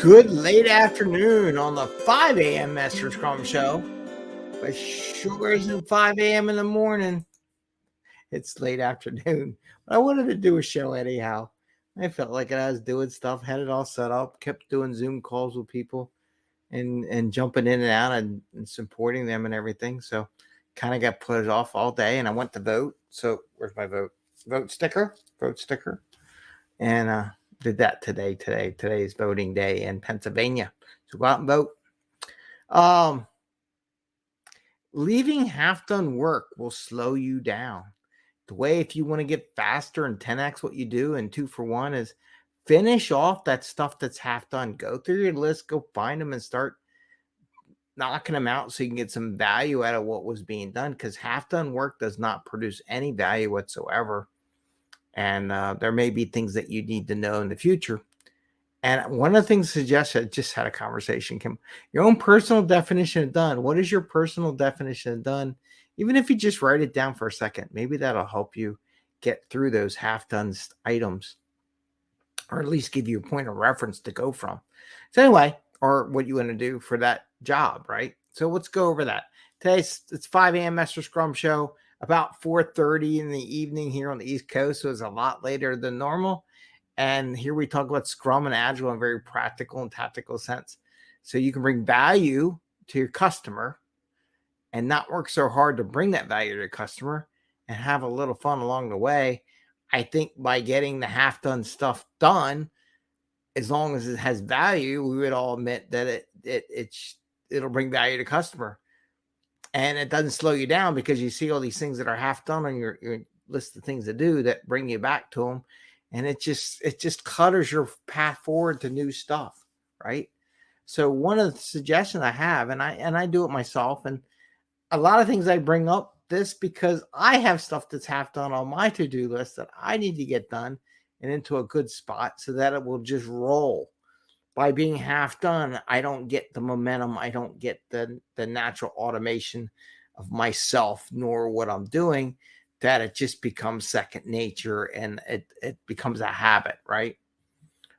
Good late afternoon on the 5 a.m. Mester Scrum show. But sure isn't 5 a.m. in the morning. It's late afternoon. But I wanted to do a show anyhow. I felt like I was doing stuff, had it all set up, kept doing Zoom calls with people and jumping in and out and supporting them and everything. So kind of got put off all day and I went to vote. So where's my vote? Vote sticker. And did that today. Today's voting day in Pennsylvania. So go out and vote. Leaving half done work will slow you down. The way, if you want to get faster and 10x what you do and 2 for 1, is finish off that stuff that's half done. Go through your list, go find them and start knocking them out so you can get some value out of what was being done, because half done work does not produce any value whatsoever. And there may be things that you need to know in the future. And one of the things suggested, I just had a conversation, Kim, your own personal definition of done. What is your personal definition of done? Even if you just write it down for a second, maybe that'll help you get through those half-done items, or at least give you a point of reference to go from. So anyway, or what you want to do for that job, right? So let's go over that. It's 5 a.m. Mester Scrum show, about 4:30 in the evening here on the East Coast, so it's a lot later than normal. And here we talk about Scrum and Agile in a very practical and tactical sense. So you can bring value to your customer and not work so hard to bring that value to your customer and have a little fun along the way. I think by getting the half-done stuff done, as long as it has value, we would all admit that it'll bring value to customer. And it doesn't slow you down because you see all these things that are half done on your list of things to do that bring you back to them. And it just clutters your path forward to new stuff, right? So one of the suggestions I have, and I do it myself, and a lot of things I bring up this because I have stuff that's half done on my to-do list that I need to get done and into a good spot so that it will just roll. By being half done, I don't get the momentum. I don't get the natural automation of myself, nor what I'm doing, that it just becomes second nature and it becomes a habit, right?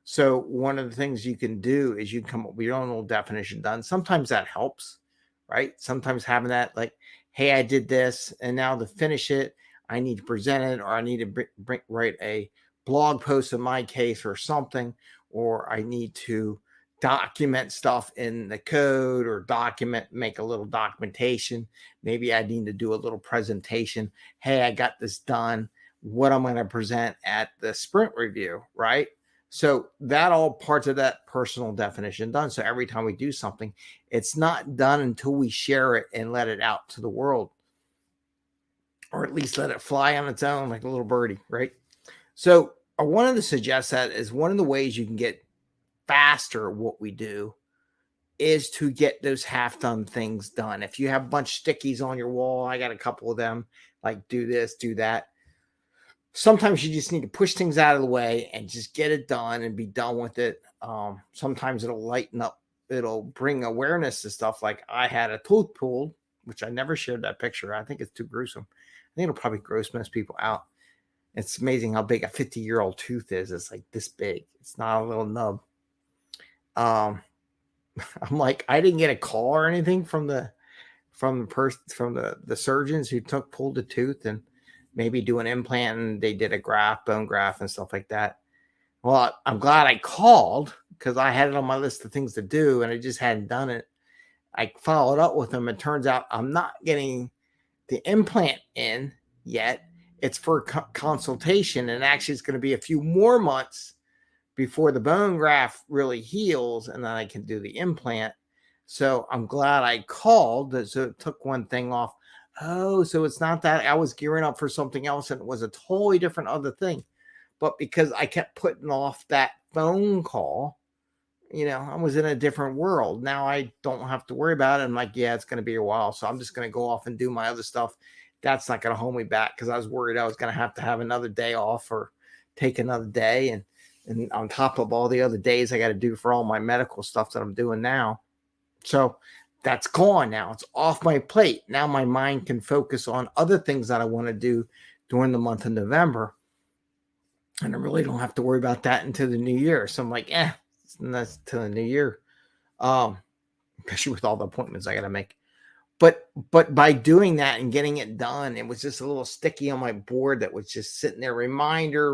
So one of the things you can do is you can come up with your own little definition done. Sometimes that helps, right? Sometimes having that, like, hey, I did this, and now to finish it, I need to present it, or I need to write a blog post in my case or something, or I need to document stuff in the code or make a little documentation. Maybe I need to do a little presentation. Hey, I got this done. What I'm going to present at the sprint review, right? So that all parts of that personal definition done. So every time we do something, it's not done until we share it and let it out to the world, or at least let it fly on its own like a little birdie, right? So I wanted to suggest that is one of the ways you can get faster what we do is to get those half-done things done. If you have a bunch of stickies on your wall, I got a couple of them, like do this, do that. Sometimes you just need to push things out of the way and just get it done and be done with it. Sometimes it'll lighten up. It'll bring awareness to stuff. Like I had a tooth pulled, which I never shared that picture. I think it's too gruesome. I think it'll probably gross most people out. It's amazing how big a 50-year-old tooth is. It's like this big. It's not a little nub. I'm like, I didn't get a call or anything from the surgeons who pulled the tooth and maybe do an implant, and they did a bone graft and stuff like that. Well, I'm glad I called because I had it on my list of things to do and I just hadn't done it. I followed up with them. It turns out I'm not getting the implant in yet. It's for consultation, and actually it's going to be a few more months before the bone graft really heals, and then I can do the implant. So I'm glad I called. So it took one thing off. Oh, so it's not that I was gearing up for something else and it was a totally different other thing. But because I kept putting off that phone call, I was in a different world. Now I don't have to worry about it. I'm like, yeah, it's going to be a while. So I'm just going to go off and do my other stuff. That's not going to hold me back because I was worried I was going to have another day off or take another day. And on top of all the other days I got to do for all my medical stuff that I'm doing now. So that's gone now. It's off my plate. Now my mind can focus on other things that I want to do during the month of November. And I really don't have to worry about that until the new year. So I'm like, that's to the new year. Especially with all the appointments I got to make. But by doing that and getting it done, it was just a little sticky on my board that was just sitting there. Reminder.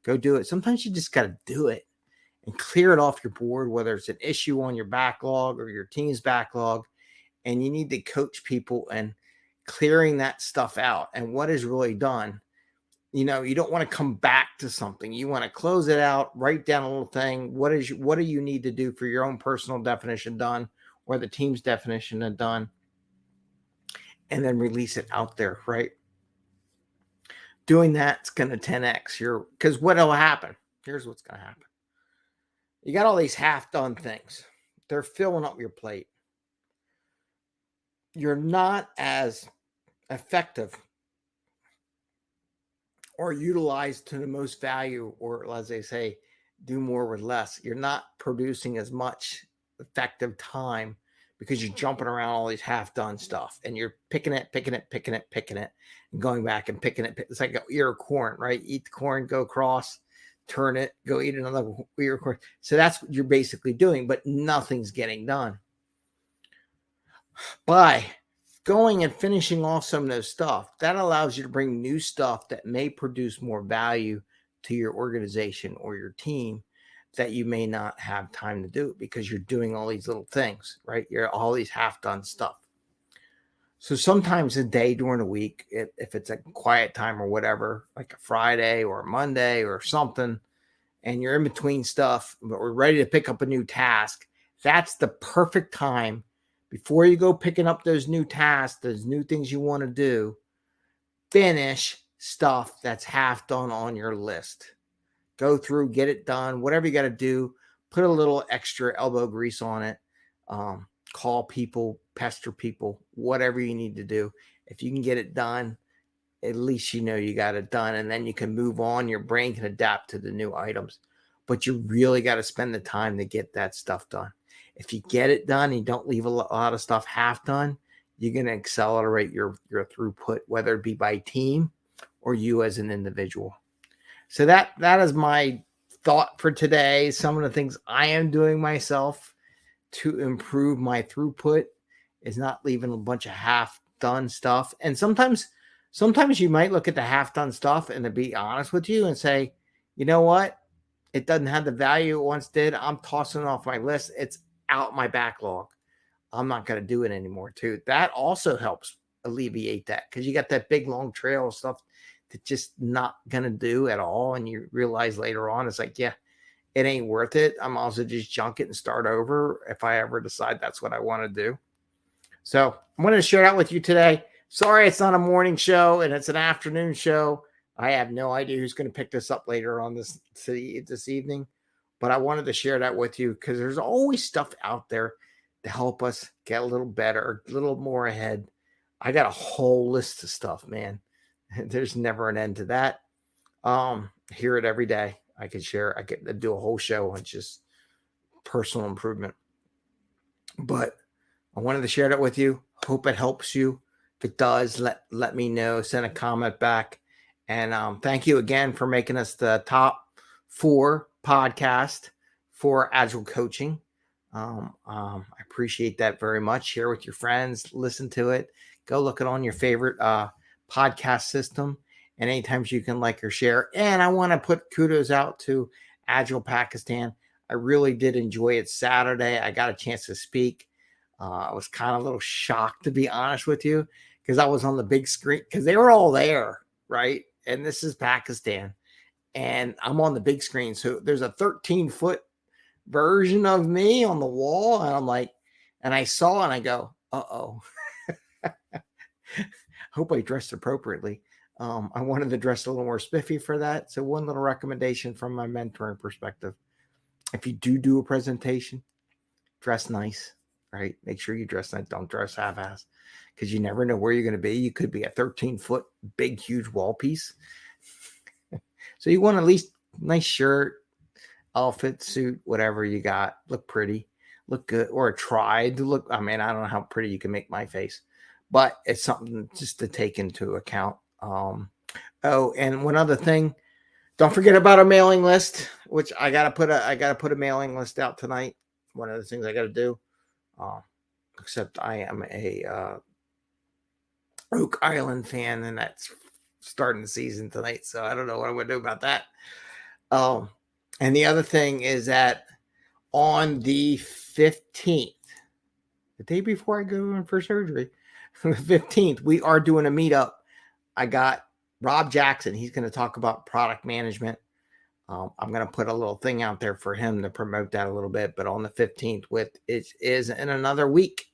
Go do it. Sometimes you just got to do it and clear it off your board, whether it's an issue on your backlog or your team's backlog. And you need to coach people and clearing that stuff out. And what is really done, you don't want to come back to something. You want to close it out, write down a little thing. What do you need to do for your own personal definition done or the team's definition of done, and then release it out there, right? Doing that's going to 10x because what will happen? Here's what's going to happen. You got all these half-done things. They're filling up your plate. You're not as effective or utilized to the most value, or as they say, do more with less. You're not producing as much effective time because you're jumping around all these half-done stuff and you're picking it, and going back and picking it. It's like an ear of corn, right? Eat the corn, go across, turn it, go eat another ear of corn. So that's what you're basically doing, but nothing's getting done. By going and finishing off some of those stuff, that allows you to bring new stuff that may produce more value to your organization or your team that you may not have time to do because you're doing all these little things, right? You're all these half-done stuff. So sometimes a day during the week, if it's a quiet time or whatever, like a Friday or a Monday or something, and you're in between stuff, but we're ready to pick up a new task, that's the perfect time before you go picking up those new tasks, those new things you want to do. Finish stuff that's half done on your list. Go through, get it done, whatever you got to do. Put a little extra elbow grease on it. Call people, pester people, whatever you need to do. If you can get it done, at least you know you got it done, and then you can move on. Your brain can adapt to the new items, but you really got to spend the time to get that stuff done. If you get it done and you don't leave a lot of stuff half done, you're going to accelerate your throughput, whether it be by team or you as an individual. So that is my thought for today. Some of the things I am doing myself to improve my throughput is not leaving a bunch of half-done stuff. And sometimes you might look at the half-done stuff and to be honest with you and say, you know what? It doesn't have the value it once did. I'm tossing it off my list. It's out my backlog. I'm not going to do it anymore too. That also helps alleviate that because you got that big long trail of stuff that just not going to do at all. And you realize later on, it's like, yeah, it ain't worth it. I'm also just junk it and start over if I ever decide that's what I want to do. So I wanted to share that with you today. Sorry, it's not a morning show and it's an afternoon show. I have no idea who's going to pick this up later on this evening, but I wanted to share that with you because there's always stuff out there to help us get a little better, a little more ahead. I got a whole list of stuff, man. There's never an end to that. Hear it every day. I could do a whole show on just personal improvement. But I wanted to share that with you. Hope it helps you. If it does, let me know. Send a comment back. And thank you again for making us the top 4 podcast for Agile coaching. I appreciate that very much. Share with your friends. Listen to it. Go look it on your favorite podcast system. And anytime you can like or share. And I want to put kudos out to Agile Pakistan. I really did enjoy it Saturday. I got a chance to speak. I was kind of a little shocked, to be honest with you, because I was on the big screen because they were all there, right? And this is Pakistan. And I'm on the big screen. So there's a 13-foot version of me on the wall. And I'm like, and I saw and I go, uh-oh. Hope I dressed appropriately. I wanted to dress a little more spiffy for that. So one little recommendation from my mentoring perspective. If you do a presentation, dress nice, right? Make sure you dress nice. Don't dress half-ass because you never know where you're going to be. You could be a 13-foot, big, huge wall piece. So you want at least nice shirt, outfit, suit, whatever you got. Look pretty, look good, or try to look. I mean, I don't know how pretty you can make my face, but it's something just to take into account. And one other thing, Don't forget about our mailing list, which I gotta put a mailing list out tonight. One of the things I gotta do. Uh, except I am a Oak Island fan, and that's starting the season tonight. So I don't know what I'm gonna do about that. And the other thing is that on the 15th, the day before I go in for surgery, the 15th, we are doing a meetup. I got Rob Jackson. He's going to talk about product management. I'm going to put a little thing out there for him to promote that a little bit. But on the 15th, it is in another week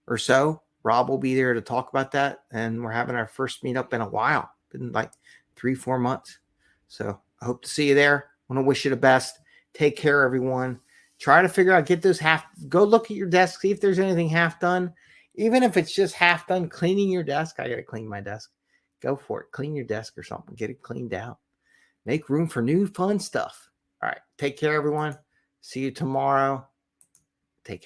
or so, Rob will be there to talk about that. And we're having our first meetup in a while, been like 3-4 months. So I hope to see you there. I want to wish you the best. Take care, everyone. Try to figure out, get those go look at your desk, see if there's anything half done. Even if it's just half done cleaning your desk. I got to clean my desk. Go for it. Clean your desk or something. Get it cleaned out. Make room for new fun stuff. All right. Take care, everyone. See you tomorrow.